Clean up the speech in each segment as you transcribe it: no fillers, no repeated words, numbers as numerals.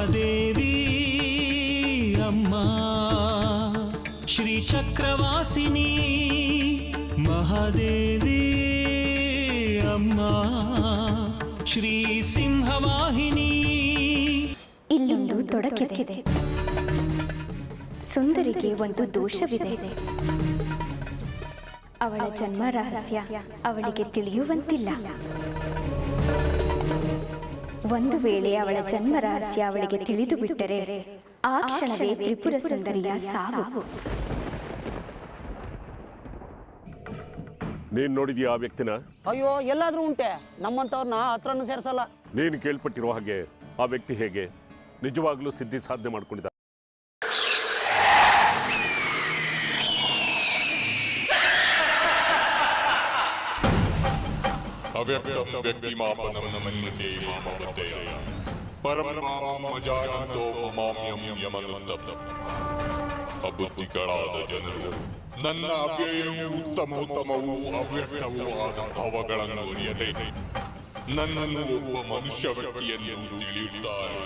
ಮಹಾದೇವಿ ಅಮ್ಮ ಶ್ರೀ ಚಕ್ರವಾಸಿನಿ ಮಹಾದೇವಿ ಅಮ್ಮ ಶ್ರೀ ಸಿಂಹವಾಹಿನಿ. ಇಲ್ಲೊಂದು ತೊಡಕಿದೆ. ಸುಂದರಿಗೆ ಒಂದು ದೋಷವಿದೆ. ಅವಳ ಜನ್ಮ ರಹಸ್ಯ ಅವಳಿಗೆ ತಿಳಿಯುವಂತಿಲ್ಲ. ಒಂದು ವೇಳೆ ಅವಳ ಜನ್ಮ ರಹಸ್ಯ ಅವಳಿಗೆ ತಿಳಿದು ಬಿಟ್ಟರೆ ಆ ಕ್ಷಣವೇ ತ್ರಿಪುರ ಸುಂದರಿಯ ಸಾವು. ನೀನ್ ನೋಡಿದ್ಯಾ ಆ ವ್ಯಕ್ತಿನ? ಅಯ್ಯೋ, ಎಲ್ಲಾದ್ರೂ ಉಂಟೆ. ನಮ್ಮಂತವ್ರನ್ನ ಹತ್ರನೂ ಸೇರಿಸಲ್ಲ. ನೀನು ಕೇಳ್ಪಟ್ಟಿರುವ ಹಾಗೆ ಆ ವ್ಯಕ್ತಿ ಹೇಗೆ ನಿಜವಾಗ್ಲೂ ಸಿದ್ಧಿ ಸಾಧನೆ ಮಾಡ್ಕೊಂಡಿದ್ದ? ಅವ್ಯಕ್ತಂ ವ್ಯಕ್ತಿಮಾಪನಂ ಮನ್ಯತೆ ಮಾಮವದ್ದಯ ಪರಂ ಮಾಮಂ ಅಜಾನಂತೋ ಮಮಾಮ್ಯಂ ಯಮನುತ್ತಂ. ಅಬುದ್ಧಿಗಳಾದ ಜನರು ನನ್ನ ಅವ್ಯಯವೂ ಉತ್ತಮವೂ ಅವ್ಯಕ್ತವೂ ಆದ ಭಾವಗಳನ್ನು ಅರಿಯದೆ ನನ್ನನ್ನು ಒಬ್ಬ ಮನುಷ್ಯ ವ್ಯಕ್ತಿಯನ್ನು ತಿಳಿಯುತ್ತಾರೆ.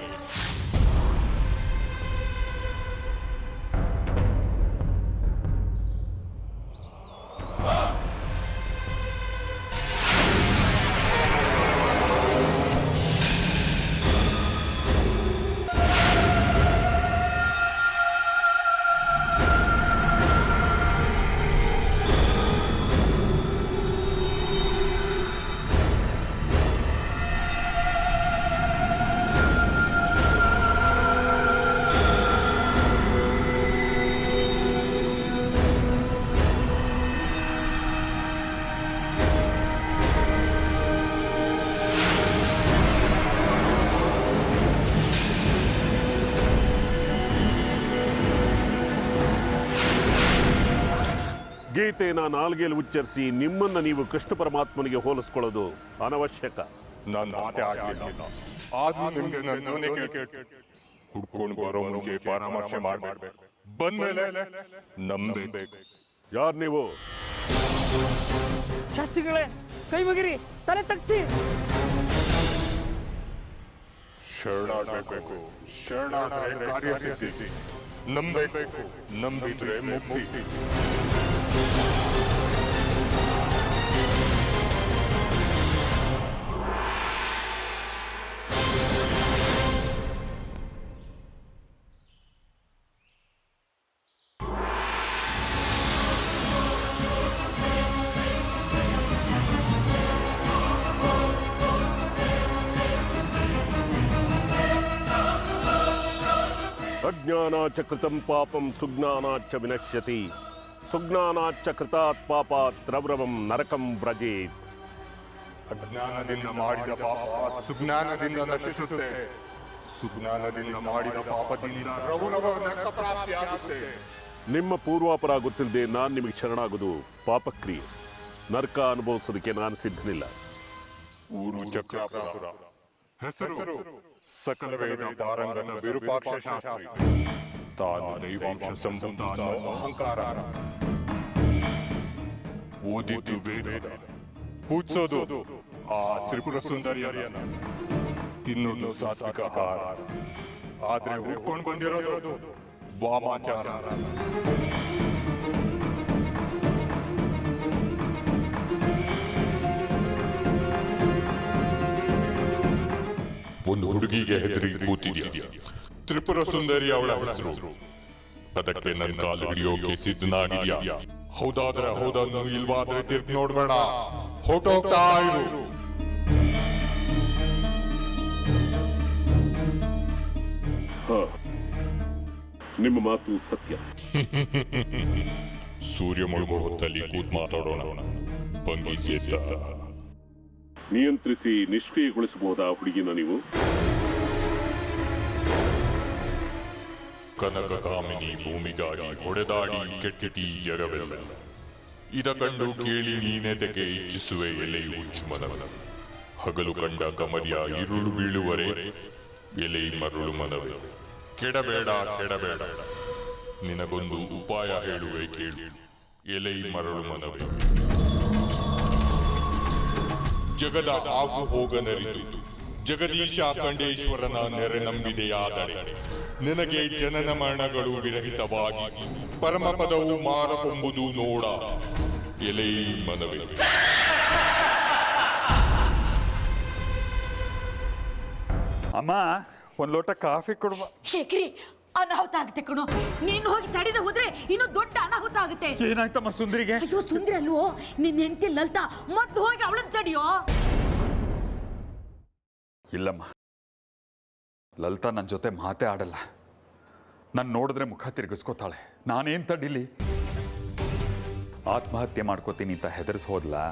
ಗೀತೆನ ನಾಲ್ಗೆಯಲ್ಲಿ ಉಚ್ಚರಿಸಿ ನಿಮ್ಮನ್ನ ನೀವು ಕೃಷ್ಣ ಪರಮಾತ್ಮನಿಗೆ ಹೋಲಿಸ್ಕೊಳ್ಳೋದು ಅನವಶ್ಯಕ. ನನ್ನ ಮಾತೆ ಆಗಲಿಲ್ಲ. ಆದ್ರೂ ನಿಮ್ಗೆ ನನ್ನ ಹುಡ್ಕೊಂಡು ಬರೋ ಮುಂಚೆ ಪರಾಮರ್ಶೆ ಮಾಡ್ಬೇಕು. ಬಂದ್ಮೇಲೆ ನಂಬಬೇಕು. ಯಾರು ನೀವು? ಶಾಸ್ತ್ರಿಗಳೇ, ಕೈ ಮುಗಿರಿ, ತಲೆ ತಗ್ಸಿ. ಶರಣಾಗಬೇಕು. ಶರಣಾದ್ರೆ ಕಾರ್ಯಸಿದ್ಧಿ. ನಂಬಬೇಕು. ನಂಬಿದ್ರೆ ಮುಕ್ತಿ. ಅಜ್ಞಾನಾಚ್ಚ ಕೃತಂ ಪಾಪಂ ಸುಜ್ಞಾನಾಚ್ಚ ವಿನಶ್ಯತಿ ಸುಜ್ಞಾನಾಚ್ಚ ಕೃತಾತ್ ಪಾಪಾತ್ ರವ್ರವಂ ನರಕಂ ವ್ರಜೇತ್. ಅಜ್ಞಾನದಿಂದ ಮಾಡಿದ ಪಾಪ ಸುಜ್ಞಾನದಿಂದ ನಶಿಸುತ್ತೆ. ಸುಜ್ಞಾನದಿಂದ ಮಾಡಿದ ಪಾಪದಿಂದ ರೌರವ ನರಕ ಪ್ರಾಪ್ತಿಯಾಗುತ್ತೆ. ನಿಮ್ಮ ಪೂರ್ವಾಪರ ಗೊತ್ತಿಲ್ಲದೆ ನಾನು ನಿಮಗೆ ಶರಣಾಗೋದು ಪಾಪಕ್ರಿಯೆ. ನರಕ ಅನುಭವಿಸೋದಕ್ಕೆ ನಾನು ಸಿದ್ಧನಿಲ್ಲ. ಊರು ಚಕ್ರಾಪುರ. ಹೆಸರು ಸಕಲ ವೇದ ಪಾರಂಗತ ವಿರೂಪಾಕ್ಷ ಶಾಸ್ತ್ರಿ. ತಾನು ದೈವಾಂಶ ಸಂಬಂಧ ಅಹಂಕಾರ. ಓದಿದ್ದು ವೇದ, ಪೂಜಿಸೋದು ಆ ತ್ರಿಪುರ ಸುಂದರಿಯನ್ನ, ತಿನ್ನೋದು ಸಾತ್ವಿಕ ಆಹಾರ. ಆದ್ರೆ ಹುಡ್ಕೊಂಡು ಬಂದಿರೋದು ವಾಮಾಚಾರ. ಒಂದು ಹುಡುಗಿಗೆ ಹೆದರಿ ಕೂತಿದ್ಯಾ? ತ್ರಿಪುರ ಸುಂದರಿ ಅವಳ ಹೆಸರು. ಅದಕ್ಕೆ ನನ್ನ ಕಾಲು ಹಿಡಿಯೋಕೆ ಸಿದ್ಧನಾಗಿದ್ಯಾ? ಹೌದಾದ್ರೆ ಹೌದನ್ನು, ಇಲ್ವಾದ್ರೆ ತಿರ್ಗಿ ನೋಡ್ಬೇಡ. ಹೊಟ್ಟೋಗ್ತಾ ಇರು. ನಿಮ್ಮ ಮಾತು ಸತ್ಯ. ಸೂರ್ಯ ಮುಳುಗೋ ಹೊತ್ತಲ್ಲಿ ಕೂತ್ ಮಾತಾಡೋಣ. ಭಂಗಿಸಿ ನಿಯಂತ್ರಿಸಿ ನಿಷ್ಕ್ರಿಯಗೊಳಿಸಬಹುದಾ ಹುಡುಗಿನ ನೀವು? ಕನಕ ಕಾಮಿನಿ ಭೂಮಿಗಾಗಿ ಹೊಡೆದಾಡಿ ಕೆಟ್ಟಿತಿ ಜಗವೆಲ್ಲ. ಇದ ಕಂಡು ಕೇಳಿ ನೀನೆದಕ್ಕೆ ಇಚ್ಛಿಸುವೆ ಎಲೆಯು ಹುಚ್ಚುಮನವನ. ಹಗಲು ಕಂಡ ಕಮರ್ಯ ಇರುಳು ಬೀಳುವರೆ ಎಲೆ ಮರುಳು ಮನವೇ. ಕೆಡಬೇಡ ಕೆಡಬೇಡ, ನಿನಗೊಂದು ಉಪಾಯ ಹೇಳುವೆ ಕೇಳು ಎಲೆ ಮರಳು ಮನವೇ. ಜಗದ ಆಗು ಹೋಗನರಿತು ಜಗದೀಶ ಖಂಡೇಶ್ವರನ ನೆರೆ ನಂಬಿದೆಯಾದರೆ ನಿನಗೆ ಜನನ ಮರಣಗಳು ವಿರಹಿತವಾಗಿ ಪರಮಪದವು ಮಾರಕೊಂಬುದು ನೋಡ ಎಲೈ ಮನವೇ. ಅಮ್ಮ ಒಂದ್ ಲೋಟ ಕಾಫಿ ಕೊಡುವ. ಶೇಖರಿ, ಅನಾಹುತ ಆಗುತ್ತೆ ಕಣೋ. ನೀನು ಹೋಗಿ ತಡೆದ ಹೋದ್ರೆ ಇನ್ನೂ ದೊಡ್ಡ ಅನಾಹುತ ಆಗುತ್ತೆ. ಏನಾಯ್ತಮ್ಮ ಸುಂದ್ರಿಗೆ? ಅಯ್ಯೋ ಸುಂದ್ರಿ ಅಲ್ವೋ, ನಿನ್ನ ಹೆಂಡತಿ ಲಲಿತಾ, ಮೊದ್ಲು ಹೋಗಿ ಅವಳನ್ನ ತಡಿಯೋ. ಇಲ್ಲಮ್ಮ, ಲಲಿತಾ ನನ್ನ ಜೊತೆ ಮಾತೇ ಆಡಲ್ಲ. ನಾನು ನೋಡಿದ್ರೆ ಮುಖ ತಿರುಗಿಸ್ಕೋತಾಳೆ. ನಾನೇನ್ ತಡಿಲಿ? ಆತ್ಮಹತ್ಯೆ ಮಾಡ್ಕೋತೀನಿ ಅಂತ ಹೆದರ್ಸ್ ಹೋದ್ಲಾ?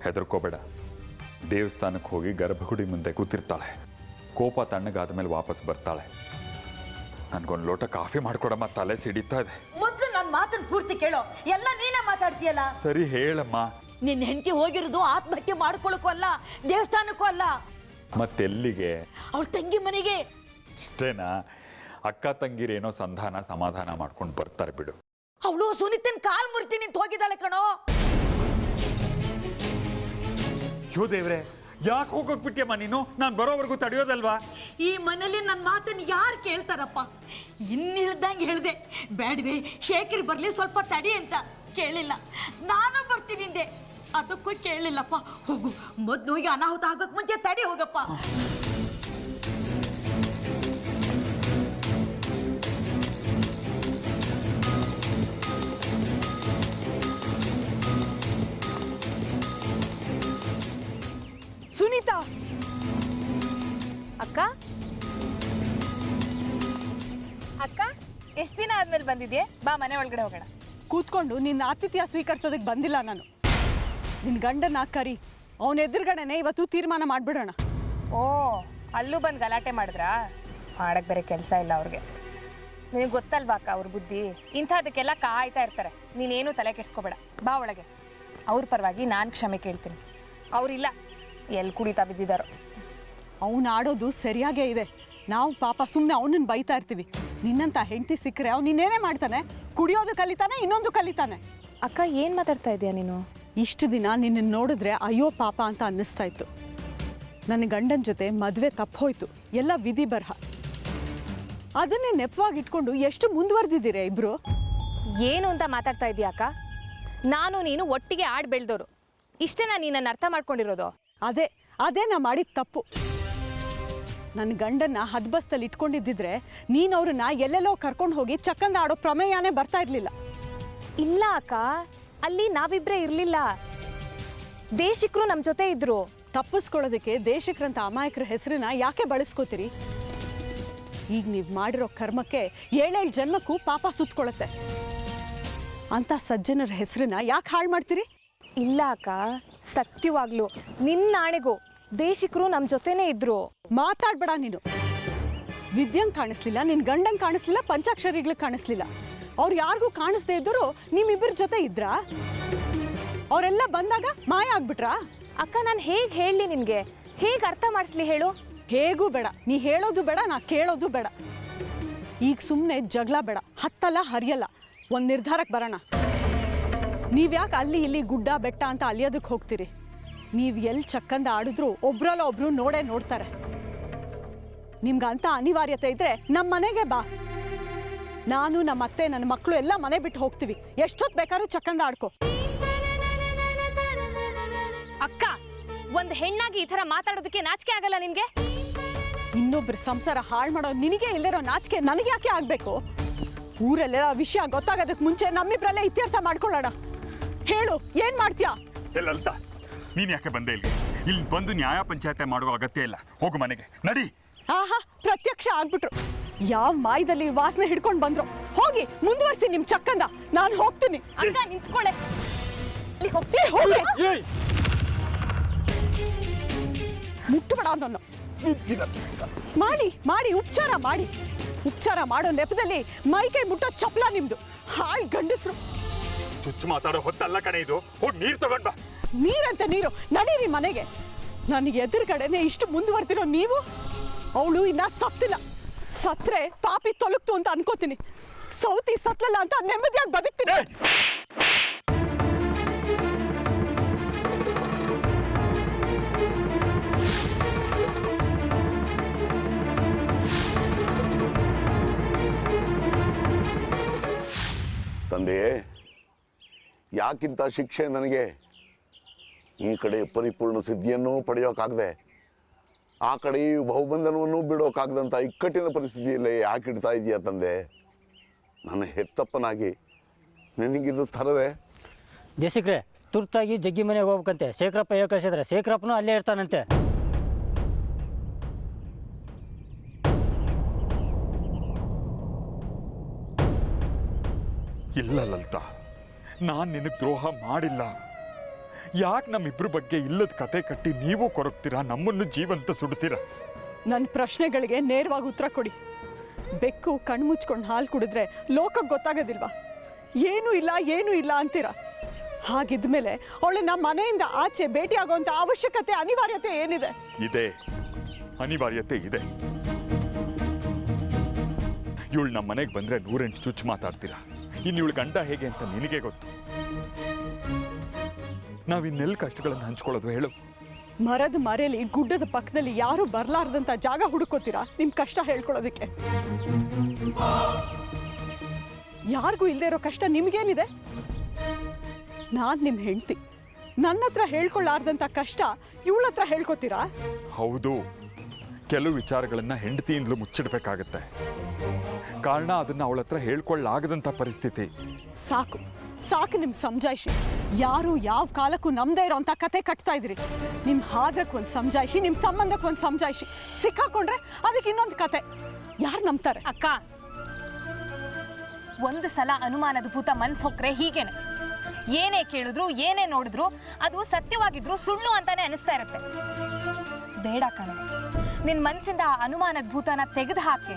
ಹೆದರ್ಕೋಬೇಡ. ದೇವಸ್ಥಾನಕ್ಕೆ ಹೋಗಿ ಗರ್ಭಗುಡಿ ಮುಂದೆ ಕೂತಿರ್ತಾಳೆ. ಕೋಪ ತಣ್ಣಗಾದ ಮೇಲೆ ವಾಪಸ್ ಬರ್ತಾಳೆ. ನನ್ಗೊಂದು ಲೋಟ ಕಾಫಿ ಮಾಡ್ಕೊಡಮ್ಮ, ತಲೆ ಸಿಡಿತಾ ಇದೆ. ಮೊದ್ಲು ನನ್ನ ಮಾತನ್ನ ಪೂರ್ತಿ ಕೇಳೋ. ಎಲ್ಲ ನೀನೇ ಮಾತಾಡ್ತೀಯಲ್ಲ. ಸರಿ ಹೇಳಮ್ಮ. ನಿನ್ನ ಹೆಂಡತಿ ಹೋಗಿರೋದು ಆತ್ಮಹತ್ಯೆ ಮಾಡ್ಕೊಳಕ್ಕೂ ಅಲ್ಲ, ದೇವಸ್ಥಾನಕ್ಕೂ ಅಲ್ಲ, ಮತ್ತೆಲ್ಲಿಗೆ? ಅವ್ಳ ತಂಗಿ ಮನೆಗೆ. ಅಷ್ಟೇನಾ? ಅಕ್ಕ ತಂಗಿರೇನೋ ಸಂಧಾನ ಸಮಾಧಾನ ಮಾಡ್ಕೊಂಡು ಬರ್ತಾರೆ ಬಿಡು. ಅವಳು ಸುನಿತನ್ ಕಾಲ್ ಮುರಿತಿ ನಿಂತು ಹೋಗಿದ್ದಾಳೆ ಕಣೋ. ಯೋ ದೇವ್ರೆ, ಯಾಕೆ ಹೋಗೋಗ್ಬಿಟ್ಟಿಯಮ್ಮ ನೀನು? ನಾನು ಬರೋವರೆಗೂ ತಡೆಯೋದಲ್ವಾ? ಈ ಮನೇಲಿ ನನ್ನ ಮಾತನ್ನು ಯಾರು ಕೇಳ್ತಾರಪ್ಪ? ಇನ್ನು ಹೇಳ್ದಂಗೆ ಹೇಳ್ದೆ, ಬೇಡವೇ ಶೇಖರ್ ಬರ್ಲಿ ಸ್ವಲ್ಪ ತಡಿ ಅಂತ. ಕೇಳಿಲ್ಲ. ನಾನು ಬರ್ತೀನಿಂದೆ, ಅದಕ್ಕೂ ಕೇಳಿಲ್ಲಪ್ಪ. ಹೋಗು, ಮೊದ್ಲು ಹೋಗಿ ಅನಾಹುತ ಆಗೋಕ್ ಮುಂಚೆ ತಡಿ ಹೋಗಪ್ಪ. ಸುನೀತಾ ಅಕ್ಕ, ಅಕ್ಕ ಎಷ್ಟು ದಿನ ಆದ್ಮೇಲೆ ಬಂದಿದ್ಯೆ? ಬಾ ಮನೆ ಒಳಗಡೆ ಹೋಗೋಣ. ಕೂತ್ಕೊಂಡು ನಿನ್ನ ಆತಿಥ್ಯ ಸ್ವೀಕರಿಸೋದಕ್ಕೆ ಬಂದಿಲ್ಲ ನಾನು. ನಿನ್ನ ಗಂಡನ ಕರಿ, ಅವನ ಎದುರುಗಡೆನೆ ಇವತ್ತು ತೀರ್ಮಾನ ಮಾಡಿಬಿಡೋಣ. ಓ, ಅಲ್ಲೂ ಬಂದು ಗಲಾಟೆ ಮಾಡಿದ್ರಾ? ಮಾಡಕ್ಕೆ ಬೇರೆ ಕೆಲಸ ಇಲ್ಲ ಅವ್ರಿಗೆ. ನಿನಗೆ ಗೊತ್ತಲ್ವಾ ಅಕ್ಕ ಅವ್ರ ಬುದ್ಧಿ. ಇಂಥದಕ್ಕೆಲ್ಲ ಕಾಯ್ತಾ ಇರ್ತಾರೆ. ನೀನೇನು ತಲೆ ಕೆಡಿಸ್ಕೋಬೇಡ, ಬಾ ಒಳಗೆ. ಅವ್ರ ಪರವಾಗಿ ನಾನು ಕ್ಷಮೆ ಕೇಳ್ತೀನಿ. ಅವರಿಲ್ಲ, ಎಲ್ಲಿ ಕುಡಿತಾ ಬಿದ್ದಿದ್ದಾರೋ. ಅವನು ಆಡೋದು ಸರಿಯಾಗೇ ಇದೆ. ನಾವು ಪಾಪ ಸುಮ್ಮನೆ ಅವನನ್ನು ಬೈತಾ ಇರ್ತೀವಿ. ನಿನ್ನಂತ ಹೆಂಡತಿ ಸಿಕ್ಕರೆ ಅವ್ನು ಇನ್ನೇನೇ ಮಾಡ್ತಾನೆ? ಕುಡಿಯೋದು ಕಲಿತಾನೆ, ಇನ್ನೊಂದು ಕಲಿತಾನೆ. ಅಕ್ಕ, ಏನು ಮಾತಾಡ್ತಾ ಇದೀಯ ನೀನು? ಇಷ್ಟು ದಿನ ನಿನ್ನನ್ನು ನೋಡಿದ್ರೆ ಅಯ್ಯೋ ಪಾಪ ಅಂತ ಅನ್ನಿಸ್ತಾ ಇತ್ತು. ನನ್ನ ಗಂಡನ ಜೊತೆ ಮದುವೆ ತಪ್ಪೋಯ್ತು, ಎಲ್ಲ ವಿಧಿ ಬರಹ. ಅದನ್ನೇ ನೆಪವಾಗಿ ಇಟ್ಕೊಂಡು ಎಷ್ಟು ಮುಂದುವರೆದಿದ್ದೀರಾ ಇಬ್ರು? ಏನು ಅಂತ ಮಾತಾಡ್ತಾ ಇದೀಯ ಅಕ್ಕ? ನಾನು ನೀನು ಒಟ್ಟಿಗೆ ಆಡ್ ಬೆಳೆದವರು. ಇಷ್ಟೇನಾ ನೀನನ್ನು ಅರ್ಥ ಮಾಡ್ಕೊಂಡಿರೋದು? ಅದೇ ನಾ ಮಾಡಿದ ತಪ್ಪು. ನನ್ನ ಗಂಡನ್ನ ಹದ್ಬಸ್ತಲ್ಲಿ ಇಟ್ಕೊಂಡಿದ್ದಿದ್ರೆ ನೀನು ಅವ್ರನ್ನ ಎಲ್ಲೆಲ್ಲೋ ಕರ್ಕೊಂಡು ಹೋಗಿ ಚಕ್ಕಂದ ಆಡೋ ಪ್ರಮೇಯನೇ ಬರ್ತಾ ಇರಲಿಲ್ಲ. ಇಲ್ಲ ಅಕ್ಕ, ಅಲ್ಲಿ ನಾವಿಬ್ರೇ ಇರಲಿಲ್ಲ. ದೇಶಿಕರು ನಮ್ಮ ಜೊತೆ ಇದ್ರು. ತಪ್ಪಿಸ್ಕೊಳ್ಳೋದಕ್ಕೆ ದೇಶಕ್ರಂತ ಅಮಾಯಕರ ಹೆಸರನ್ನ ಯಾಕೆ ಬಳಸ್ಕೋತೀರಿ? ಈಗ ನೀವು ಮಾಡಿರೋ ಕರ್ಮಕ್ಕೆ 7 ಜನ್ಮಕ್ಕೂ ಪಾಪ ಸುತ್ತಕೊಳ್ಳುತ್ತೆ. ಅಂತ ಸಜ್ಜನರ ಹೆಸರನ್ನ ಯಾಕೆ ಹಾಳು ಮಾಡ್ತೀರಿ? ಇಲ್ಲ ಅಕ್ಕ, ಸತ್ಯವಾಗ್ಲು ನಿನ್ನಾಣೆಗೂ ದೇಶಿಕರು ನಮ್ಮ ಜೊತೆನೇ ಇದ್ರು. ಮಾತಾಡ್ಬೇಡ ನೀನು. ವಿದ್ಯಂಗೆ ಕಾಣಿಸ್ಲಿಲ್ಲ, ನಿನ್ ಗಂಡಂಗೆ ಕಾಣಿಸ್ಲಿಲ್ಲ, ಪಂಚಾಕ್ಷರಿಗಳಿಗೆ ಕಾಣಿಸ್ಲಿಲ್ಲ. ಅವ್ರು ಯಾರಿಗೂ ಕಾಣಿಸ್ದೇ ಇದ್ದರು ನಿಮ್ಮಿಬ್ಬರ ಜೊತೆ ಇದ್ರಾ? ಅವರೆಲ್ಲ ಬಂದಾಗ ಮಾಯ ಆಗ್ಬಿಟ್ರಾ? ಅಕ್ಕ, ನಾನು ಹೇಗೆ ಹೇಳಲಿ ನಿನಗೆ? ಹೇಗೆ ಅರ್ಥ ಮಾಡಿಸ್ಲಿ ಹೇಳು? ಹೇಗೂ ಬೇಡ, ನೀ ಹೇಳೋದು ಬೇಡ, ನಾ ಕೇಳೋದು ಬೇಡ. ಈಗ ಸುಮ್ಮನೆ ಜಗಳ ಬೇಡ. ಹತ್ತಲ್ಲ ಹರಿಯಲ್ಲ, ಒಂದು ನಿರ್ಧಾರಕ್ಕೆ ಬರೋಣ. ನೀವ್ಯಾಕೆ ಅಲ್ಲಿ ಇಲ್ಲಿ ಗುಡ್ಡ ಬೆಟ್ಟ ಅಂತ ಅಲಿಯೋದಕ್ಕೆ ಹೋಗ್ತೀರಿ? ನೀವು ಎಲ್ಲಿ ಚಕ್ಕಂದ ಆಡಿದ್ರು ಒಬ್ರಲ್ಲ ಒಬ್ರು ನೋಡ್ತಾರೆ. ನಿಮ್ಗಂತ ಅನಿವಾರ್ಯತೆ ಇದ್ರೆ ನಮ್ಮ ಮನೆಗೆ ಬಾ. ನಾನು, ನಮ್ಮ ಅತ್ತೆ, ನನ್ನ ಮಕ್ಕಳು ಎಲ್ಲ ಮನೆ ಬಿಟ್ಟು ಹೋಗ್ತೀವಿ. ಎಷ್ಟೊತ್ತು ಬೇಕಾದ್ರೂ ಚಕ್ಕಂದ ಆಡ್ಕೋ. ಅಕ್ಕ, ಒಂದು ಹೆಣ್ಣಾಗಿ ಈ ಥರ ಮಾತಾಡೋದಕ್ಕೆ ನಾಚಿಕೆ ಆಗಲ್ಲ ನಿನಗೆ? ಇನ್ನೊಬ್ರ ಸಂಸಾರ ಹಾಳು ಮಾಡೋ ನಿನಗೆ ಇಲ್ಲಿರೋ ನಾಚಿಕೆ ನನಗೆ ಯಾಕೆ ಆಗಬೇಕು? ಊರಲ್ಲೆಲ್ಲ ವಿಷಯ ಗೊತ್ತಾಗೋದಕ್ಕೆ ಮುಂಚೆ ನಮ್ಮಿಬ್ರಲ್ಲೇ ಇತ್ಯರ್ಥ ಮಾಡ್ಕೊಳ್ಳೋಣ. ಹೇಳು, ಏನ್ ಮಾಡ್ತೀಯಾ? ಲಲಿತಾ, ನೀನ್ ಯಾಕೆ ಬಂದೆ ಇಲ್ಲಿಗೆ? ಇಲ್ಲಿ ಬಂದು ನ್ಯಾಯ ಪಂಚಾಯತೆ ಮಾಡುವ ಅಗತ್ಯ ಇಲ್ಲ. ಹೋಗು ಮನೆಗೆ, ನಡಿ. ಆಹಾ, ಪ್ರತ್ಯಕ್ಷ ಆಗ್ಬಿಟ್ರು. ಯಾವ ಮಾಯದಲ್ಲಿ ವಾಸನೆ ಹಿಡ್ಕೊಂಡು ಬಂದ್ರು. ಹೋಗಿ ಮುಂದುವರಿಸಿ ನಿಮ್ ಚಕ್ಕಂದ. ನಾನು ಹೋಗ್ತೀನಿ. ಅಕ್ಕ, ನಿಂತ್ಕೊಳ್ಳೆ. ಮುಟ್ಟಬೇಡ ನನ್ನ. ಮಾಡಿ ಉಪಚಾರ ಮಾಡೋ ನೆಪದಲ್ಲಿ ಮೈಕೈ ಮುಟ್ಟೋ ಚಪ್ಪಲ ನಿಮ್ದು. ಹಾಳ್ ಗಂಡಸ್ರು. ಚುಚ್ಚು ಮಾತಾಡೋ ಹೊತ್ತಲ್ಲ ಕಣೆ ಇದು. ಹೋಗಿ ನೀರು ತಗೊಂಡ್ ಬಾ. ನೀರಂತೆ ನೀರು. ನಡೀರಿ ಮನೆಗೆ. ನನಗೆ ಎದುರುಗಡೆನೆ ಇಷ್ಟು ಮುಂದುವರೆದಿರೋ ನೀವು. ಅವಳು ಇನ್ನ ಸತ್ತಿಲ್ಲ. ಸತ್ರೆ ಪಾಪಿ ತೊಲಗ್ತು ಅಂತ ಅನ್ಕೋತೀನಿ. ಸೌತಿ ಸತ್ಲಲ್ಲ ಅಂತ ನೆಮ್ಮದಿಯಾಗಿ ಬದುಕ್ತೀನಿ. ತಂದೆಯೇ, ಯಾಕಿಂತ ಶಿಕ್ಷೆ ನನಗೆ? ಈ ಕಡೆ ಪರಿಪೂರ್ಣ ಸಿದ್ಧಿಯನ್ನು ಪಡೆಯೋಕ್ಕಾಗದೆ ಆ ಕಡೆ ಈ ಬಹುಬಂಧನವನ್ನು ಬಿಡೋಕ್ಕಾಗದಂಥ ಇಕ್ಕಟ್ಟಿನ ಪರಿಸ್ಥಿತಿಯಲ್ಲಿ ಯಾಕೆ ಇಡ್ತಾ ಇದೆಯಾ ತಂದೆ? ನನ್ನ ಹೆತ್ತಪ್ಪನಾಗಿ ನಿನಗಿದು ತರವೇ? ದೇಶಿಕ್ರೆ, ತುರ್ತಾಗಿ ಜಗ್ಗಿ ಮನೆಗೆ ಹೋಗ್ಬೇಕಂತೆ. ಶೇಖರಪ್ಪ ಹೇಳಿ ಕಳಿಸಿದ್ರೆ ಶೇಖರಪ್ಪನೂ ಅಲ್ಲೇ ಇರ್ತಾನಂತೆ. ಇಲ್ಲ ಲಲಿತಾ, ನಾನು ನಿನಗೆ ದ್ರೋಹ ಮಾಡಿಲ್ಲ. ಯಾಕೆ ನಮ್ಮಿಬ್ಬರ ಬಗ್ಗೆ ಇಲ್ಲದ ಕತೆ ಕಟ್ಟಿ ನೀವು ಕೊರಗ್ತೀರಾ, ನಮ್ಮನ್ನು ಜೀವಂತ ಸುಡ್ತೀರಾ? ನನ್ನ ಪ್ರಶ್ನೆಗಳಿಗೆ ನೇರವಾಗಿ ಉತ್ತರ ಕೊಡಿ. ಬೆಕ್ಕು ಕಣ್ಮುಚ್ಕೊಂಡು ಹಾಲು ಕುಡಿದ್ರೆ ಲೋಕಕ್ಕೆ ಗೊತ್ತಾಗೋದಿಲ್ವಾ? ಏನೂ ಇಲ್ಲ ಅಂತೀರ. ಹಾಗಿದ್ಮೇಲೆ ಅವಳನ್ನ ಮನೆಯಿಂದ ಆಚೆ ಭೇಟಿಯಾಗುವಂಥ ಅವಶ್ಯಕತೆ, ಅನಿವಾರ್ಯತೆ ಏನಿದೆ? ಇದೆ, ಅನಿವಾರ್ಯತೆ ಇದೆ. ಇವಳು ನಮ್ಮ ಮನೆಗೆ ಬಂದರೆ 108 ಚುಚ್ಚು ಮಾತಾಡ್ತೀರಾ. ಇನ್ನು ಇವಳು ಗಂಡ ಹೇಗೆ ಅಂತ ನಿನಗೆ ಗೊತ್ತು. ನಾವಿನ್ನೆಲ್ಲ ಕಷ್ಟಗಳನ್ನು ಹಂಚ್ಕೊಳ್ಳೋದು ಹೇಳು? ಮರದ ಮರೆಯಲ್ಲಿ ಗುಡ್ಡದ ಪಕ್ಕದಲ್ಲಿ ಯಾರು ಬರಲಾರ್ದಂಥ ಜಾಗ ಹುಡುಕೋತೀರಾ ನಿಮ್ಮ ಕಷ್ಟ ಹೇಳ್ಕೊಳ್ಳೋದಕ್ಕೆ? ಯಾರಿಗೂ ಇಲ್ಲದೆ ಇರೋ ಕಷ್ಟ ನಿಮಗೇನಿದೆ? ನಾನು ನಿಮ್ಮ ಹೆಂಡತಿ, ನನ್ನ ಹತ್ರ ಹೇಳ್ಕೊಳ್ಳಾರ್ದಂಥ ಕಷ್ಟ ಇವಳ ಹತ್ರ ಹೇಳ್ಕೊತೀರಾ? ಹೌದು, ಕೆಲವು ವಿಚಾರಗಳನ್ನು ಹೆಂಡತಿಯಿಂದಲೂ ಮುಚ್ಚಿಡ್ಬೇಕಾಗತ್ತೆ. ಕಾರಣ ಅದನ್ನು ಅವಳ ಹತ್ರ ಹೇಳ್ಕೊಳ್ಳಾಗದಂಥ ಪರಿಸ್ಥಿತಿ. ಸಾಕು ನಿಮ್ಮ ಸಮಜಾಯಿಷಿ. ಯಾರು ಯಾವ ಕಾಲಕ್ಕೂ ನಮ್ದೇ ಇರೋಂಥ ಕತೆ ಕಟ್ತಾ ಇದ್ರಿ. ನಿಮ್ಮ ಹಾದ್ರಕ್ಕೆ ಒಂದು ಸಮಜಾಯಿಷಿ, ನಿಮ್ಮ ಸಂಬಂಧಕ್ಕೆ ಒಂದು ಸಮಜಾಯಿಷಿ, ಸಿಕ್ಕಾಕೊಂಡ್ರೆ ಅದಕ್ಕೆ ಇನ್ನೊಂದು ಕತೆ. ಯಾರು ನಂಬ್ತಾರೆ? ಅಕ್ಕ, ಒಂದು ಸಲ ಅನುಮಾನದ ಭೂತ ಮನ್ಸು ಹೊಕ್ರೆ ಹೀಗೇನೆ. ಏನೇ ಕೇಳಿದ್ರು ಏನೇ ನೋಡಿದ್ರು ಅದು ಸತ್ಯವಾಗಿದ್ರು ಸುಳ್ಳು ಅಂತಾನೆ ಅನಿಸ್ತಾ ಇರುತ್ತೆ. ಬೇಡ ಕಣೆ, ನಿನ್ ಮನ್ಸಿಂದ ಆ ಅನುಮಾನದ ಭೂತನ ತೆಗೆದು ಹಾಕಿ.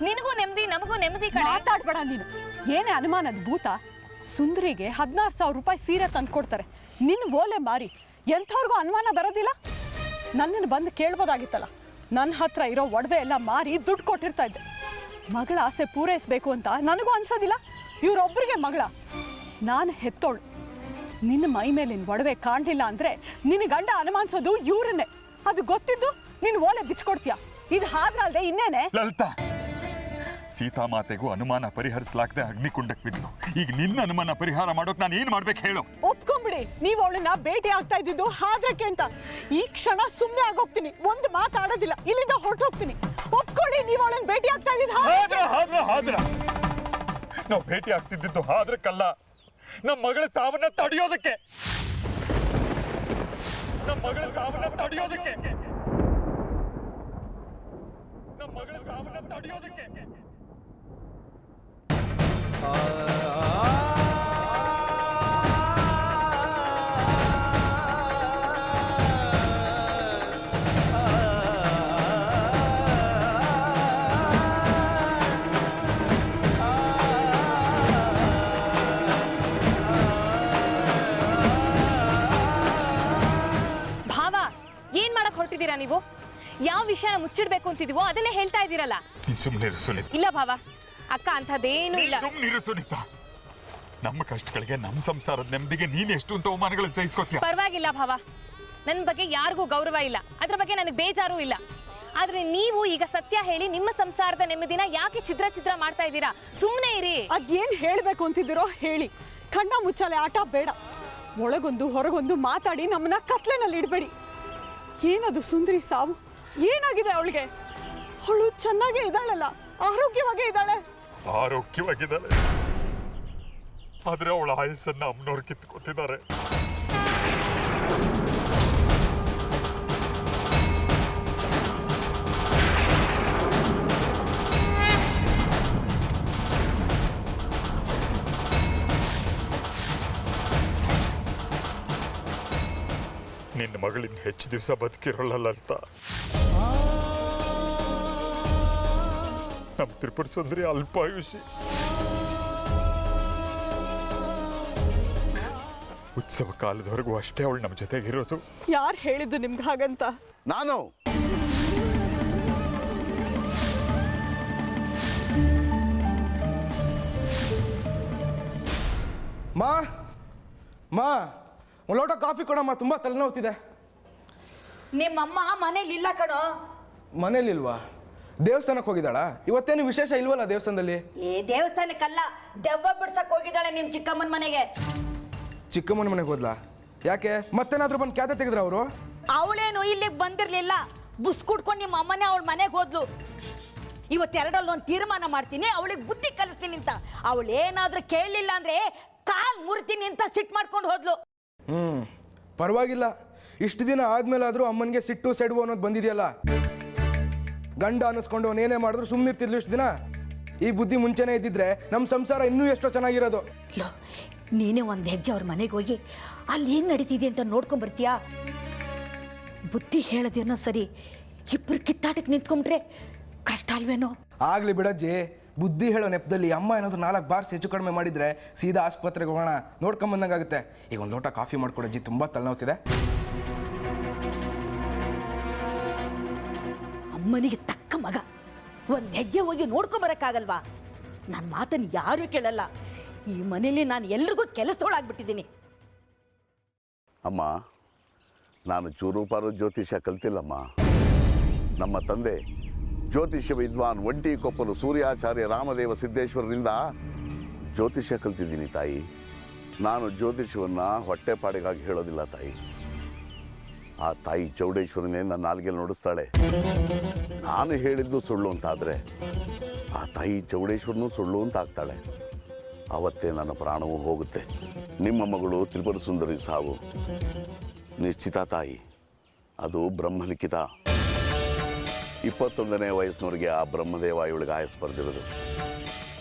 ನಿನಗೂ ನೆಮ್ಮದಿ, ನಮಗೂ ನೆಮ್ಮದಿ. ಕಣೆ, ಮಾತಾಡ್ಬೇಡ ನೀನು. ಏನೇ ಅನುಮಾನದ ಭೂತ? ಸುಂದರಿಗೆ 16,000 ರೂಪಾಯಿ ಸೀರೆ ತಂದ್ಕೊಡ್ತಾರೆ. ನಿನ್ನ ಓಲೆ ಮಾರಿ ಎಂಥವ್ರಿಗೂ ಅನುಮಾನ ಬರೋದಿಲ್ಲ? ನನ್ನನ್ನು ಬಂದು ಕೇಳ್ಬೋದಾಗಿತ್ತಲ್ಲ. ನನ್ನ ಹತ್ರ ಇರೋ ಒಡವೆ ಎಲ್ಲ ಮಾರಿ ದುಡ್ಡು ಕೊಟ್ಟಿರ್ತಾ ಇದ್ದೆ. ಮಗಳ ಆಸೆ ಪೂರೈಸಬೇಕು ಅಂತ ನನಗೂ ಅನ್ಸೋದಿಲ್ಲ? ಇವರೊಬ್ಬರಿಗೆ ಮಗಳ, ನಾನು ಹೆತ್ತೋಳು. ನಿನ್ನ ಮೈ ಮೇಲಿನ ಒಡವೆ ಕಾಣಲಿಲ್ಲ ಅಂದರೆ ನಿನ್ನ ಗಂಡ ಅನುಮಾನಿಸೋದು ಇವ್ರನ್ನೇ. ಅದು ಗೊತ್ತಿದ್ದು ನೀನು ಓಲೆ ಬಿಚ್ಕೊಡ್ತೀಯ. ಇದು ಹಾದ್ರಲ್ದೆ ಇನ್ನೇನೆ? ಲಲಿತಾ, ಸೀತಾಮಾತೆಗೂ ಅನುಮಾನ ಪರಿಹರಿಸಲಾಗದೆ ಅಗ್ನಿಕುಂಡಕ್ಕೆ ಬಿದ್ಲು. ಈಗ ನಿನ್ನ ಅನುಮಾನ ಪರಿಹಾರ ಮಾಡೋಕೆ ನಾನು ಏನು ಮಾಡ್ಬೇಕು ಹೇಳು? ಒಪ್ಕೊಂಬಿಡಿ, ನೀವು ಅವಳನ್ನ ಭೇಟಿ ಆಗ್ತಾ ಇದ್ದಿದ್ದು ಹಾದ್ರಕ್ಕೆ ಅಂತ. ಈ ಕ್ಷಣ ಸುಮ್ಮನೆ ಆಗೋಗ್ತೀನಿ, ಒಂದು ಮಾತಾಡೋದಿಲ್ಲ, ಇಲ್ಲಿಂದ ಹೊರಟೋಗ್ತೀನಿ. ಒಪ್ಕೊಳ್ಳಿ, ನೀವು ಅವಳನ್ನ ಭೇಟಿ ಆಗ್ತಾ ಇದ್ದಿದ್ದು ಹಾದ್ರ. ನಾವು ಭೇಟಿ ಆಗ್ತಿದ್ದು ಹಾದ್ರಕ್ಕಲ್ಲ, ನಮ್ಮ ಮಗಳ ಸಾವನ್ನ ತಡೆಯೋದಕ್ಕೆ. ನಮ್ಮ ಮಗಳ ಸಾವನ್ನ ತಡೆಯೋದಕ್ಕೆ. ಭಾವ, ಏನ್ ಮಾಡಕ್ ಹೊರಟಿದ್ದೀರಾ ನೀವು? ಯಾವ ವಿಷಯನ ಮುಚ್ಚಿಡ್ಬೇಕು ಅಂತಿದೀವೋ ಅದನ್ನೇ ಹೇಳ್ತಾ ಇದ್ದೀರಲ್ಲ. ಸುಮ್ಮನಿರು ಸುನೀತಾ. ಇಲ್ಲ ಭಾವ, ಅಕ್ಕ ಅಂಥದ್ದೇನು ಇಲ್ಲ. ಸುಮ್ಮನಿರು ಸುನೀತಾ. ನಮ್ಮ ಕಷ್ಟಗಳಿಗೆ, ನಮ್ಮ ಸಂಸಾರದ ನೆಮ್ಮದಿಗೆ ನೀನು ಎಷ್ಟು ಅಂತ ಅವಮಾನಗಳನ್ನು ಸಹಿಸ್ಕೋತೀಯ? ಪರವಾಗಿಲ್ಲ ಭಾವ, ನನ್ನ ಬಗ್ಗೆ ಯಾರಿಗೂ ಗೌರವ ಇಲ್ಲ, ಅದ್ರ ಬಗ್ಗೆ ನನಗೆ ಬೇಜಾರು ಇಲ್ಲ. ಆದ್ರೆ ನೀವು ಈಗ ಸತ್ಯ ಹೇಳಿ ನಿಮ್ಮ ಸಂಸಾರದ ನೆಮ್ಮದಿನ ಯಾಕೆ ಛಿದ್ರ ಮಾಡ್ತಾ ಇದ್ದೀರಾ? ಸುಮ್ಮನೆ ಇರಿ. ಅದೇನ್ ಹೇಳ್ಬೇಕು ಅಂತಿದ್ದೀರೋ ಹೇಳಿ. ಕಣ್ಣ ಮುಚ್ಚಾಲೆ ಆಟ ಬೇಡ. ಒಳಗೊಂದು ಹೊರಗೊಂದು ಮಾತಾಡಿ ನಮ್ಮನ್ನ ಕತ್ಲೆನಲ್ಲಿ ಇಡಬೇಡಿ. ಏನದು ಸುಂದರಿ ಸಾವು? ಏನಾಗಿದೆ ಅವಳಿಗೆ? ಅವಳು ಚೆನ್ನಾಗೇ ಇದ್ದಾಳಲ್ಲ, ಆರೋಗ್ಯವಾಗೇ ಇದ್ದಾಳೆ. ಆರೋಗ್ಯವಾಗಿದ್ದಾಳೆ, ಆದ್ರೆ ಅವಳ ಆಯಸ್ಸನ್ನ ಅಮ್ಮನವ್ರು ಕಿತ್ಕೊತಿದ್ದಾರೆ. ನಿನ್ನ ಮಗಳಿನ್ ಹೆಚ್ಚು ದಿವಸ ಬದುಕಿರೋಲ್ಲ ಲಲಿತಾ. ನಮ್ಮ ತ್ರಿಪುರ ಸುಂದರಿ ಅಲ್ಪಾಯುಷಿ. ಉತ್ಸವ ಕಾಲದವರೆಗೂ ಅಷ್ಟೇ ಅವಳು ನಮ್ಮ ಜೊತೆಗಿರೋದು. ಯಾರು ಹೇಳಿದ್ದು ನಿಮ್ಗೆ ಹಾಗಂತ? ನಾನು. ಮಾ ಒಂದು ಲೋಟ ಕಾಫಿ ಕೊಡಮ್ಮ, ತುಂಬ ತಲೆನೋವ್ತಿದೆ. ನಿಮ್ಮಮ್ಮ ಮನೇಲಿ ಇಲ್ಲ ಕಣೋ. ಮನೇಲಿಲ್ವಾ? ದೇವಸ್ಥಾನಕ್ಕೆ ಹೋಗಿದ್ದಾಳ? ಇವತ್ತೇನು ವಿಶೇಷ ಇಲ್ವಲ್ಲ ದೇವಸ್ಥಾನದಲ್ಲಿ? ದೇವಸ್ಥಾನಕ್ಕಲ್ಲ, ದೆವ್ವ ಬಿಡ್ಸಕ್ ಹೋಗಿದ್ದಾಳೆ ನಿಮ್ಮ ಚಿಕ್ಕಮ್ಮನ ಮನೆಗೆ. ಚಿಕ್ಕಮ್ಮನ ಮನೆಗೆ ಹೋದ್ಲಾ? ಯಾಕೆ ಮತ್ತೇನಾದ್ರೂ ಬಂದು ಕ್ಯಾತೆ ತೆಗೆದ್ರ ಅವರು? ಅವಳೇನು ಇಲ್ಲಿಗೆ ಬಂದಿರ್ಲಿಲ್ಲ, ಬುಸ್ ಕುಡ್ಕೊಂಡು ನಿಮ್ಮ ಅಮ್ಮನೇ ಅವಳ ಮನೆಗೆ ಹೋದ್ಲು. ಇವತ್ತೆರಡಲ್ಲೊಂದು ತೀರ್ಮಾನ ಮಾಡ್ತೀನಿ, ಅವಳಿಗೆ ಬುದ್ಧಿ ಕಲಿಸ್ತೀನಿ ಅಂತ. ಅವಳೇನಾದ್ರೂ ಕೇಳಲಿಲ್ಲ ಅಂದ್ರೆ ಕಾಲ್ ಮುರಿತೀನಿ ಅಂತ ಸಿಟ್ಟು ಮಾಡ್ಕೊಂಡು ಹೋದ್ಲು. ಪರವಾಗಿಲ್ಲ, ಇಷ್ಟು ದಿನ ಆದ್ಮೇಲಾದ್ರೂ ಅಮ್ಮನಿಗೆ ಸಿಟ್ಟು ಸೆಡುವು ಅನ್ನೋದು ಬಂದಿದೆಯಲ್ಲ. ಗಂಡ ಅನ್ನಿಸ್ಕೊಂಡು ಅವನೇನೇ ಮಾಡಿದ್ರು ಸುಮ್ಮನಿರ್ತಿದ್ಲು ಇಷ್ಟು ದಿನ. ಈ ಬುದ್ಧಿ ಮುಂಚೆನೇ ಇದ್ದಿದ್ರೆ ನಮ್ಮ ಸಂಸಾರ ಇನ್ನೂ ಎಷ್ಟೋ ಚೆನ್ನಾಗಿರೋದು. ನೀನೇ ಒಂದು ಹೆಜ್ಜೆ ಅವ್ರ ಮನೆಗೆ ಹೋಗಿ ಅಲ್ಲಿ ಏನು ನಡೀತಿದೆ ಅಂತ ನೋಡ್ಕೊಂಬರ್ತೀಯಾ? ಬುದ್ಧಿ ಹೇಳೋದೇನೋ ಸರಿ, ಇಬ್ಬರು ಕಿತ್ತಾಟಕ್ಕೆ ನಿಂತ್ಕೊಂಡ್ರೆ ಕಷ್ಟ ಅಲ್ವೇನೋ? ಆಗ್ಲಿ ಬಿಡಜ್ಜಿ, ಬುದ್ಧಿ ಹೇಳೋ ನೆಪದಲ್ಲಿ ಅಮ್ಮ ಏನಾದ್ರು 4 ಬಾರ್ಸ್ ಹೆಚ್ಚು ಕಡಿಮೆ ಮಾಡಿದ್ರೆ ಸೀದಾ ಆಸ್ಪತ್ರೆಗೆ ಹೋಗೋಣ, ನೋಡ್ಕೊಂಬಂದಂಗಾಗುತ್ತೆ. ಈಗ ಒಂದು ಲೋಟ ಕಾಫಿ ಮಾಡ್ಕೊಡಜ್ಜಿ, ತುಂಬ ತಲೆನೋವ್ತಿದೆ. ಅಮ್ಮನಿಗೆ ತಕ್ಕ ಮಗ, ಒಂದು ಹೆಜ್ಜೆ ಹೋಗಿ ನೋಡ್ಕೊಂಬರಕ್ಕಾಗಲ್ವಾ? ನನ್ನ ಮಾತನ್ನು ಯಾರೂ ಕೇಳಲ್ಲ. ಈ ಮನೇಲಿ ನಾನು ಎಲ್ರಿಗೂ ಕೆಲಸದೊಳಾಗ್ಬಿಟ್ಟಿದ್ದೀನಿ. ಅಮ್ಮ, ನಾನು ಚೂರುಪಾರು ಜ್ಯೋತಿಷ್ಯ ಕಲ್ತಿಲ್ಲಮ್ಮ. ನಮ್ಮ ತಂದೆ ಜ್ಯೋತಿಷ್ಯ ವಿದ್ವಾನ್ ಒಂಟಿಕೊಪ್ಪಲು ಸೂರ್ಯಾಚಾರ್ಯ ರಾಮದೇವ ಸಿದ್ದೇಶ್ವರರಿಂದ ಜ್ಯೋತಿಷ್ಯ ಕಲ್ತಿದ್ದೀನಿ ತಾಯಿ. ನಾನು ಜ್ಯೋತಿಷ್ಯವನ್ನು ಹೊಟ್ಟೆಪಾಡಿಗಾಗಿ ಹೇಳೋದಿಲ್ಲ ತಾಯಿ. ಆ ತಾಯಿ ಚೌಡೇಶ್ವರನೇ ನನ್ನ ನಾಲ್ಗೆಲ್ಲಿ ನೋಡಿಸ್ತಾಳೆ. ನಾನು ಹೇಳಿದ್ದು ಸುಳ್ಳು ಅಂತಾದರೆ ಆ ತಾಯಿ ಚೌಡೇಶ್ವರನೂ ಸುಳ್ಳು ಅಂತ ಆಗ್ತಾಳೆ. ಅವತ್ತೇ ನನ್ನ ಪ್ರಾಣವೂ ಹೋಗುತ್ತೆ. ನಿಮ್ಮ ಮಗಳು ತ್ರಿಪುರ ಸುಂದರಿ ಸಾವು ನಿಶ್ಚಿತ ತಾಯಿ, ಅದು ಬ್ರಹ್ಮಲಿಖಿತ. 21ನೇ ವಯಸ್ಸಿನವರೆಗೆ ಆ ಬ್ರಹ್ಮದೇವ ಇವಳಿಗೆ ಆಯಸ್ ಬರೆದಿರೋದು.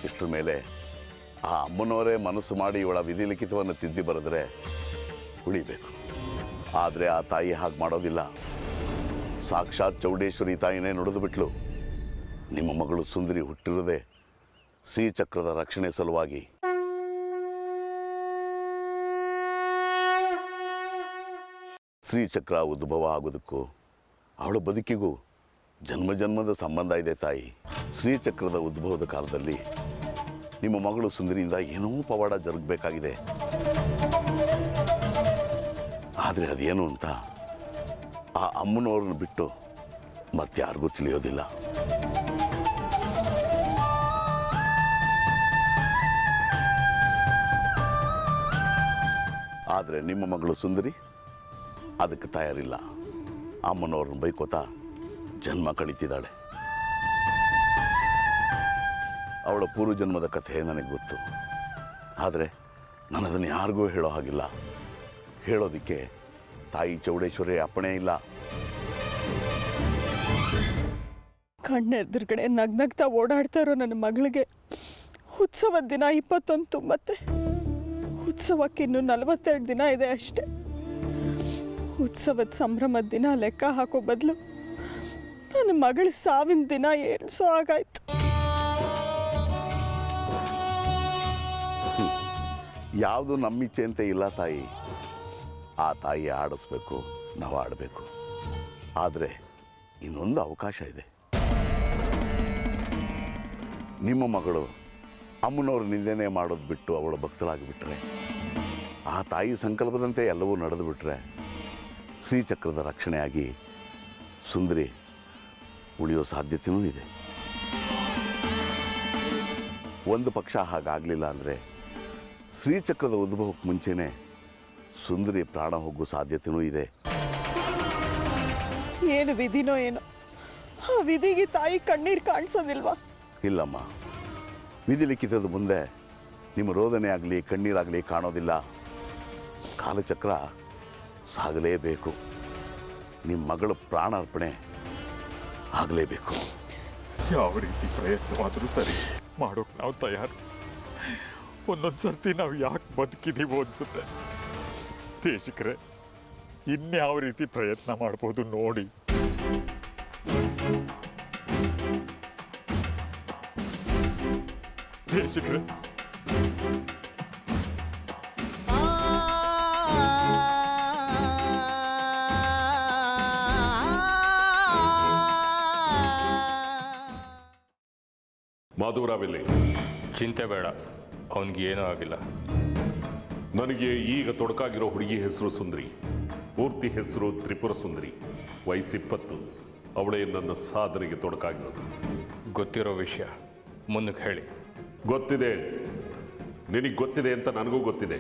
ಇಷ್ಟರ ಮೇಲೆ ಆ ಅಮ್ಮನವರೇ ಮನಸ್ಸು ಮಾಡಿ ಇವಳ ವಿಧಿಲಿಖಿತವನ್ನು ತಿದ್ದಿ ಬರೆದ್ರೆ ಉಳಿಬೇಕು. ಆದರೆ ಆ ತಾಯಿ ಹಾಗೆ ಮಾಡೋದಿಲ್ಲ. ಸಾಕ್ಷಾತ್ ಚೌಡೇಶ್ವರಿ ತಾಯಿನೇ ನುಡಿದು ಬಿಟ್ಲು. ನಿಮ್ಮ ಮಗಳು ಸುಂದರಿ ಹುಟ್ಟಿರೋದೇ ಶ್ರೀಚಕ್ರದ ರಕ್ಷಣೆ ಸಲುವಾಗಿ. ಶ್ರೀಚಕ್ರ ಉದ್ಭವ ಆಗೋದಕ್ಕೂ ಅವಳ ಬದುಕಿಗೂ ಜನ್ಮ ಜನ್ಮದ ಸಂಬಂಧ ಇದೆ ತಾಯಿ. ಶ್ರೀಚಕ್ರದ ಉದ್ಭವದ ಕಾಲದಲ್ಲಿ ನಿಮ್ಮ ಮಗಳು ಸುಂದರಿಯಿಂದ ಏನೋ ಪವಾಡ ಜರುಗಬೇಕಾಗಿದೆ. ಆದರೆ ಅದೇನು ಅಂತ ಆ ಅಮ್ಮನವ್ರನ್ನ ಬಿಟ್ಟು ಮತ್ತಾರಿಗೂ ತಿಳಿಯೋದಿಲ್ಲ. ಆದರೆ ನಿಮ್ಮ ಮಗಳು ಸುಂದರಿ ಅದಕ್ಕೆ ತಯಾರಿಲ್ಲ. ಅಮ್ಮನವ್ರನ್ನ ಬೈಕೋತಾ ಜನ್ಮ ಕಳೀತಿದ್ದಾಳೆ. ಅವಳ ಪೂರ್ವಜನ್ಮದ ಕಥೆ ನನಗೆ ಗೊತ್ತು. ಆದರೆ ನಾನು ಅದನ್ನು ಯಾರಿಗೂ ಹೇಳೋ ಹಾಗಿಲ್ಲ. ಹೇಳೋದಕ್ಕೆ ತಾಯಿ ಚೌಡೇಶ್ವರಿ ಅಪ್ಪಣೆ ಇಲ್ಲ. ಕಣ್ಣೆದುರುಗಡೆ ನಗ್ನಗ್ತಾ ಓಡಾಡ್ತಾ ಇರೋ ನನ್ನ ಮಗಳಿಗೆ ಉತ್ಸವದ ದಿನ 21 ತುಂಬತ್ತೆ. ಉತ್ಸವಕ್ಕೆ ಇನ್ನೂ 42 ದಿನ ಇದೆ ಅಷ್ಟೆ. ಉತ್ಸವದ ಸಂಭ್ರಮದ ದಿನ ಲೆಕ್ಕ ಹಾಕೋ ಬದಲು ನನ್ನ ಮಗಳ ಸಾವಿನ ದಿನ ಏಳ್ಸೋ ಆಗಾಯ್ತು. ಯಾವುದು ನಮ್ಮಿಚ್ಛೆ ಅಂತ ಇಲ್ಲ ತಾಯಿ. ಆ ತಾಯಿ ಆಡಿಸ್ಬೇಕು, ನಾವು ಆಡಬೇಕು. ಆದರೆ ಇನ್ನೊಂದು ಅವಕಾಶ ಇದೆ. ನಿಮ್ಮ ಮಗಳು ಅಮ್ಮನವ್ರ ನಿಂದನೆ ಮಾಡೋದು ಬಿಟ್ಟು ಅವಳ ಭಕ್ತಳಾಗಿಬಿಟ್ರೆ, ಆ ತಾಯಿ ಸಂಕಲ್ಪದಂತೆ ಎಲ್ಲವೂ ನಡೆದು ಬಿಟ್ರೆ ಶ್ರೀಚಕ್ರದ ರಕ್ಷಣೆಯಾಗಿ ಸುಂದರಿ ಉಳಿಯೋ ಸಾಧ್ಯತೆಯೂ ಇದೆ. ಒಂದು ಪಕ್ಷ ಹಾಗಾಗಲಿಲ್ಲ ಅಂದರೆ ಶ್ರೀಚಕ್ರದ ಉದ್ಭವಕ್ಕೆ ಮುಂಚೆನೇ ಸುಂದರಿ ಪ್ರಾಣ ಹೋಗೋ ಸಾಧ್ಯತೆಯೂ ಇದೆ. ಏನು ವಿಧಿನೋ ಏನೋ, ಆ ವಿಧಿಗೆ ತಾಯಿ ಕಣ್ಣೀರು ಕಾಣಿಸೋದಿಲ್ವಾ? ಇಲ್ಲಮ್ಮ, ವಿಧಿ ಲಿಖಿತದ ಮುಂದೆ ನಿಮ್ಮ ರೋದನೆ ಆಗಲಿ ಕಣ್ಣೀರಾಗಲಿ ಕಾಣೋದಿಲ್ಲ. ಕಾಲಚಕ್ರ ಸಾಗಲೇಬೇಕು. ನಿಮ್ಮ ಮಗಳ ಪ್ರಾಣಾರ್ಪಣೆ ಆಗಲೇಬೇಕು. ಯಾವ ರೀತಿ ಪ್ರಯತ್ನವಾದರೂ ಸರಿ ಮಾಡೋಕೆ ನಾವು ತಯಾರು. ಒಂದೊಂದು ಸರ್ತಿ ನಾವು ಯಾಕೆ ಬದುಕಿದೀವೋ ಅನ್ಸುತ್ತೆ. ದೇಶಿಕರೇ, ಇನ್ಯಾವ ರೀತಿ ಪ್ರಯತ್ನ ಮಾಡ್ಬೋದು ನೋಡಿ. ದೇಶಿಕರೇ, ಮಾಧವರಾವೆಲ್ಲಿ? ಚಿಂತೆ ಬೇಡ, ಅವನಿಗೇನೂ ಆಗಿಲ್ಲ. ನನಗೆ ಈಗ ತೊಡಕಾಗಿರೋ ಹುಡುಗಿ ಹೆಸರು ಸುಂದರಿ. ಪೂರ್ತಿ ಹೆಸರು ತ್ರಿಪುರ ಸುಂದರಿ. ವಯಸ್ಸು 20. ಅವಳೇ ನನ್ನ ಸಾಧನೆಗೆ ತೊಡಕಾಗಿರೋದು. ಗೊತ್ತಿರೋ ವಿಷಯ ಮುಂದಕ್ಕೆ ಹೇಳಿ. ಗೊತ್ತಿದೆ, ನಿನಗೆ ಗೊತ್ತಿದೆ ಅಂತ ನನಗೂ ಗೊತ್ತಿದೆ.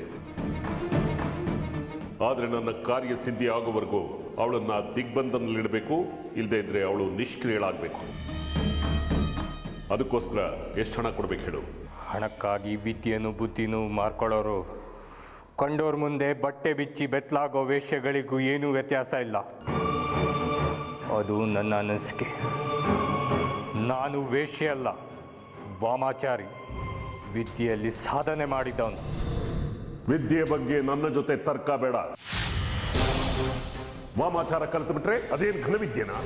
ಆದರೆ ನನ್ನ ಕಾರ್ಯ ಸಿದ್ಧಿ ಆಗೋವರೆಗೂ ಅವಳನ್ನು ದಿಗ್ಬಂಧನದಲ್ಲಿಡಬೇಕು, ಇಲ್ಲದೇ ಇದ್ರೆ ಅವಳು ನಿಷ್ಕ್ರಿಯಳಾಗಬೇಕು. ಅದಕ್ಕೋಸ್ಕರ ಎಷ್ಟು ಹಣ ಕೊಡ್ಬೇಕು ಹೇಳು? ಹಣಕ್ಕಾಗಿ ವಿದ್ಯೆನೂ ಬುದ್ಧಿನೂ ಮಾರ್ಕೊಳ್ಳೋರು ಕಂಡೋರ್ ಮುಂದೆ ಬಟ್ಟೆ ಬಿಚ್ಚಿ ಬೆತ್ತಲಾಗೋ ವೇಶ್ಯಗಳಿಗೂ ಏನೂ ವ್ಯತ್ಯಾಸ ಇಲ್ಲ. ಅದು ನನ್ನ ಅನಿಸಿಕೆ. ನಾನು ವೇಶ್ಯೆ ಅಲ್ಲ, ವಾಮಾಚಾರಿ, ವಿದ್ಯೆಯಲ್ಲಿ ಸಾಧನೆ ಮಾಡಿದವನು. ವಿದ್ಯೆ ಬಗ್ಗೆ ನನ್ನ ಜೊತೆ ತರ್ಕ ಬೇಡ. ವಾಮಾಚಾರ ಕಲಿತು ಬಿಟ್ರೆ ಅದೇನು ಘನ ವಿದ್ಯೆನಾ?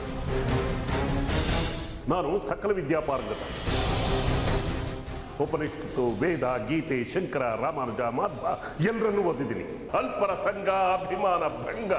ನಾನು ಸಕಲ ವಿದ್ಯಾಪಾರಂಗತ. ಉಪನಿಷತ್ತು, ವೇದ, ಗೀತೆ, ಶಂಕರ, ರಾಮಾನುಜ, ಮಾಧ್ವ ಎಲ್ಲರನ್ನೂ ಓದಿದ್ದೀನಿ. ಅಲ್ಪರ ಸಂಘ, ಅಭಿಮಾನ ಭಂಗ.